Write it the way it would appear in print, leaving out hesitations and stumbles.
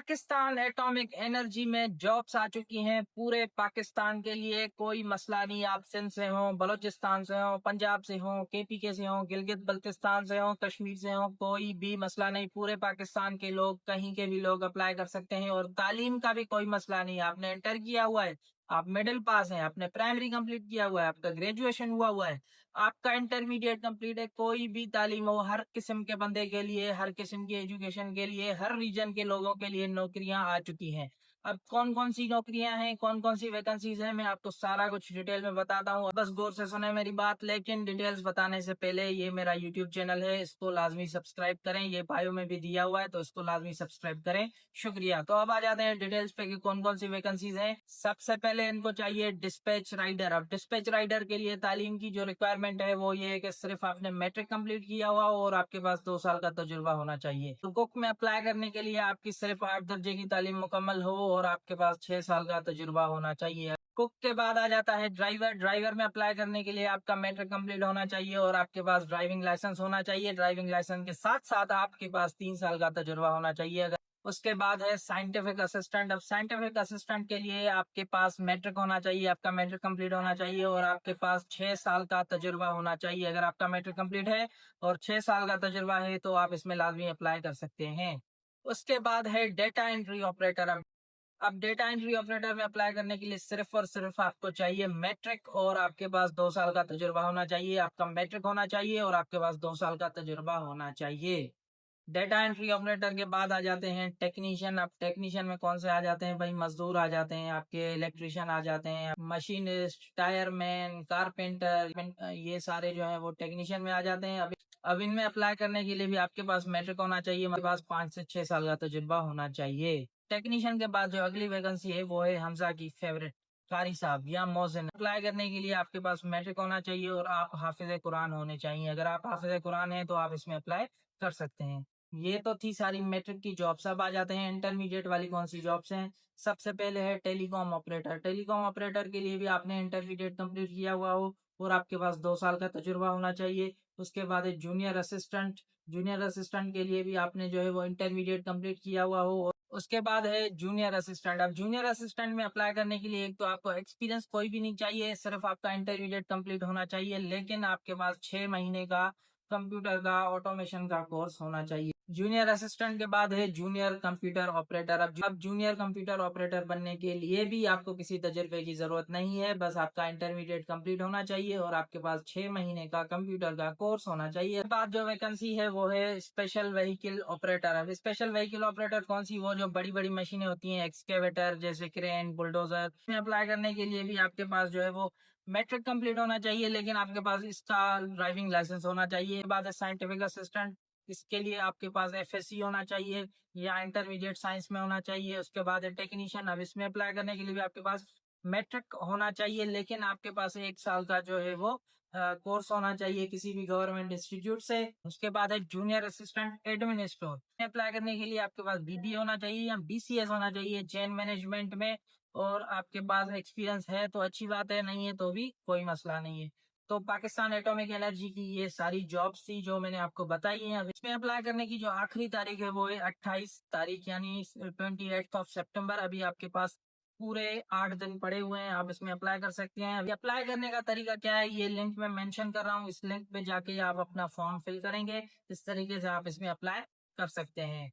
Pakistan atomic energy میں jobs آ چکی ہیں پورے پاکستان کے لیے. کوئی مسئلہ نہیں، آپ سندھ سے ہوں، بلوچستان سے ہوں، پنجاب سے ہوں، KP کے سے ہوں، گلگت بلتستان سے ہوں، کشمیر سے ہوں، کوئی بھی مسئلہ نہیں. پورے پاکستان کے لوگ کہیں کے بھی لوگ اپلائی کر سکتے ہیں. اور تعلیم کا بھی کوئی مسئلہ نہیں، آپ نے انٹر کیا ہوا ہے، آپ مڈل پاس ہیں، آپ نے پرائمری کمپلیٹ کیا ہوا ہے، آپ کا گریجویشن ہوا ہے، آپ کا انٹرمیڈیٹ کمپلیٹ ہے، کوئی بھی تعلیم ہو، ہر قسم کے بندے کے لیے، ہر قسم کی ایجوکیشن کے لیے، ہر ریجن کے لوگوں کے لیے نوکریاں آ چکی ہیں. اب کون کون سی نوکریاں ہیں، کون کون سی ویکنسیز ہیں، میں آپ کو سارا کچھ ڈیٹیل میں بتاتا ہوں. بس غور سے سنیں میری بات. لیکن ڈیٹیلز بتانے سے پہلے یہ میرا یوٹیوب چینل ہے، اس کو لازمی سبسکرائب کریں. یہ بایو میں بھی دیا ہوا ہے تو اس کو لازمی سبسکرائب کریں. شکریہ. تو اب آ جاتے ہیں ڈیٹیلز پہ کہ کون کون سی ویکنسیز ہیں. سب سے پہلے ان کو چاہیے ڈسپیچ رائڈر. اب ڈسپیچ رائڈر کے لیے تعلیم کی جو ریکوائرمنٹ ہے وہ یہ ہے کہ صرف آپ نے میٹرک کمپلیٹ کیا ہوا ہو اور آپ کے پاس 2 سال کا تجربہ ہونا چاہیے. تو کوک میں اپلائی کرنے کے لیے آپ کی صرف 8 درجے کی تعلیم مکمل ہو اور آپ کے پاس 6 سال کا تجربہ ہونا چاہیے. کوک کے بعد آ جاتا ہے ڈرائیور. ڈرائیور میں اپلائی کرنے کے لیے آپ کا میٹرک کمپلیٹ ہونا چاہیے اور آپ کے پاس ڈرائیونگ لائسنس ہونا چاہیے. ڈرائیونگ لائسنس کے ساتھ ساتھ آپ کے پاس 3 سال کا تجربہ ہونا چاہیے. اگر اس کے بعد ہے سائنٹیفک اسسٹنٹ. اب سائنٹیفک اسسٹنٹ کے لیے آپ کے پاس میٹرک ہونا چاہیے، آپ کا میٹرک کمپلیٹ ہونا چاہیے اور آپ کے پاس 6 سال کا تجربہ ہونا چاہیے. اگر آپ کا میٹرک کمپلیٹ ہے اور 6 سال کا تجربہ ہے تو آپ اس میں لازمی اپلائی کر سکتے ہیں. اس کے بعد ہے ڈیٹا انٹری آپریٹر. اب ڈیٹا انٹری آپریٹر میں اپلائی کرنے کے لیے صرف اور صرف آپ کو چاہیے میٹرک اور آپ کے پاس 2 سال کا تجربہ ہونا چاہیے. آپ کا میٹرک ہونا چاہیے اور آپ کے پاس 2 سال کا تجربہ ہونا چاہیے. ڈیٹا انٹری آپریٹر کے بعد آ جاتے ہیں ٹیکنیشین. اب ٹیکنیشین میں کون سے آ جاتے ہیں بھائی؟ مزدور آ جاتے ہیں، آپ کے الیکٹریشین آ جاتے ہیں، مشینسٹ، ٹائر مین، کارپینٹر، یہ سارے جو ہیں وہ ٹیکنیشین میں آ جاتے ہیں. اب ان میں اپلائی کرنے کے لیے بھی آپ کے پاس میٹرک ہونا چاہیے، میرے پاس 5 سے 6 سال کا تجربہ ہونا چاہیے. ٹیکنیشین کے بعد جو اگلی ویکنسی ہے وہ ہے حمزہ کی فیوریٹ قاری صاحب یا موزن. اپلائی کرنے کے لیے آپ کے پاس میٹرک ہونا چاہیے اور آپ حافظ قرآن ہونے چاہیے. اگر آپ حافظ قرآن ہیں تو آپ اس میں اپلائی کر سکتے ہیں. یہ تو تھی ساری میٹرک کی جابس. اب آ جاتے ہیں انٹرمیڈیٹ والی کون سی جابس ہیں. سب سے پہلے ہے ٹیلی کام آپریٹر. ٹیلی کام آپریٹر کے لیے بھی آپ نے انٹرمیڈیٹ کمپلیٹ کیا ہوا ہو اور آپ کے پاس 2 سال کا تجربہ ہونا چاہیے. اس کے بعد ہے جونیئر اسسٹنٹ. جونیئر اسسٹنٹ کے لیے بھی آپ نے جو ہے وہ انٹرمیڈیٹ کمپلیٹ کیا ہوا ہو. اس کے بعد ہے جونیئر اسسٹنٹ. اب جونیئر اسسٹنٹ میں اپلائی کرنے کے لیے ایک تو آپ کو ایکسپیرینس کوئی بھی نہیں چاہیے، صرف آپ کا انٹرمیڈیٹ کمپلیٹ ہونا چاہیے، لیکن آپ کے پاس 6 مہینے کا کمپیوٹر کا آٹومیشن کا کورس ہونا چاہیے. جونیئر اسسٹنٹ کے بعد ہے جونیئر کمپیوٹر آپریٹر. اب جونیئر کمپیوٹر آپریٹر بننے کے لیے بھی آپ کو کسی تجربے کی ضرورت نہیں ہے، بس آپ کا انٹرمیڈیٹ کمپلیٹ ہونا چاہیے اور آپ کے پاس 6 مہینے کا کمپیوٹر کا کورس ہونا چاہیے. بعد جو ویکنسی ہے وہ ہے اسپیشل وہیکل آپریٹر. اب اسپیشل وہیکل آپریٹر کون سی؟ وہ جو بڑی بڑی مشینیں ہوتی ہیں، ایکسکیویٹر جیسے کرین، بلڈوزر. میں اپلائی کرنے کے لیے بھی آپ کے پاس جو ہے وہ میٹرک کمپلیٹ ہونا چاہیے، لیکن آپ کے پاس اس کا ڈرائیونگ لائسنس ہونا چاہیے. بعد ہے سائنٹیفک اسسٹنٹ. اس کے لیے آپ کے پاس FSC ہونا چاہیے یا انٹرمیڈیٹ سائنس میں ہونا چاہیے. اس کے بعد ہے ٹیکنیشین. اب اس میں اپلائی کرنے کے لیے بھی آپ کے پاس میٹرک ہونا چاہیے، لیکن آپ کے پاس 1 سال کا جو ہے وہ کورس ہونا چاہیے کسی بھی گورنمنٹ انسٹیٹیوٹ سے. اس کے بعد ہے جونیئر اسسٹنٹ ایڈمنسٹریٹر. اپلائی کرنے کے لیے آپ کے پاس BBA ہونا چاہیے یا BCS ہونا چاہیے چین مینجمنٹ میں، اور آپ کے پاس ایکسپیرینس ہے تو اچھی بات ہے، نہیں ہے تو بھی کوئی مسئلہ نہیں ہے. تو پاکستان ایٹامک انرجی کی یہ ساری جابس تھی جو میں نے آپ کو بتائی ہیں. اب اس میں اپلائی کرنے کی جو آخری تاریخ ہے وہ ہے 28 تاریخ یعنی 28 سپٹمبر. ابھی آپ کے پاس پورے 8 دن پڑے ہوئے ہیں، آپ اس میں اپلائی کر سکتے ہیں. ابھی اپلائی کرنے کا طریقہ کیا ہے یہ لنک میں مینشن کر رہا ہوں، اس لنک پہ جا کے آپ اپنا فارم فل کریں گے. اس طریقے سے آپ اس میں اپلائی کر سکتے ہیں.